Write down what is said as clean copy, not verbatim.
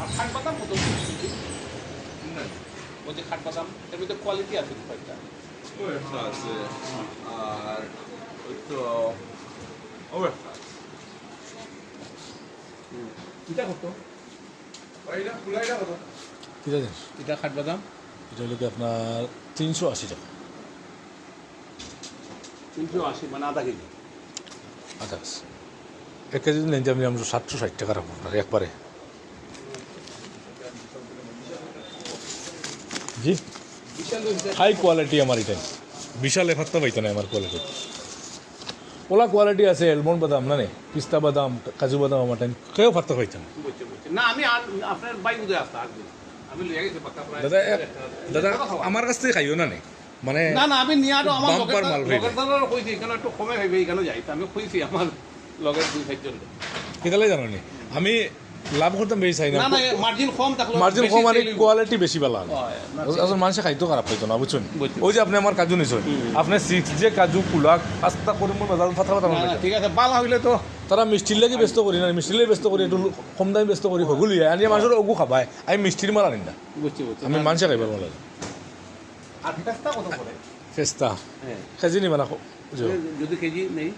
আর খাটবাদাম কত বলছি খাটবাদাম এর ভিতরে কোয়ালিটি আছে কয়েকটা ওই একটা আছে আর ওই তো ওই একটা এটা কত ওইটা ফুলাইটা কত ঠিক আছে এটা খাটবাদাম এটা হলো কি আপনার 380 টাকা 380 মানে আধা কেজি আচ্ছা 1 কেজি নেন যে আমি 760 টাকা রাখবো আপনার একবারে জি বিশাল হাই কোয়ালিটি আমার এটা বিশাল এফাত্তা পাইতো না আমার কোয়ালিটি ওলা কোয়ালিটি আছে এলমন্ড বাদাম না পিস্তা বাদাম কাজু বাদাম আমার টাইম কেউ ফাত্তা পাইতো না বুঝছি না আমি আপনার বাইক উদয় আসতে আসবে আমি লিয়ে গেছি পাক্কা প্রায় দাদা দাদা আমার কাছ থেকে খাইও না নে মানে না না আমি নিয়ে আরো আমার বাম্পার মাল ভাই লগের দাদারও কইছি এখানে একটু কমে খাইবে এখানে যাই আমি কইছি আমার লগের 2-4 জন কেতালে জানো নি আমি লাভ করতাম বেশি চাই না না না মার্জিন কম থাকলে মার্জিন কম আর কোয়ালিটি বেশি ভালো হয়, না, আসলে মানুষের খাইতো খারাপ হইতো না বুঝছেন বুঝছি। ওই যে আপনি আমার কাজু নিছেন আপনি 6 যে কাজু কুলাক আস্তা করে মোর বাজার ফাতা ফাতা না, না, ঠিক আছে বালা হইলে তো তারা মিষ্টির লাগি ব্যস্ত করি না মিষ্টির লাগি ব্যস্ত করি একটু কম দামে ব্যস্ত করি হগুলি আনি মানুষের অগু খাবায় আমি মিষ্টির মাল আনি না বুঝছি আমি মানুষের খাইবার মাল আর ফেস্তা কত করে ফেস্তা হ্যাঁ খেজি নিবা না যদি কেজি নেই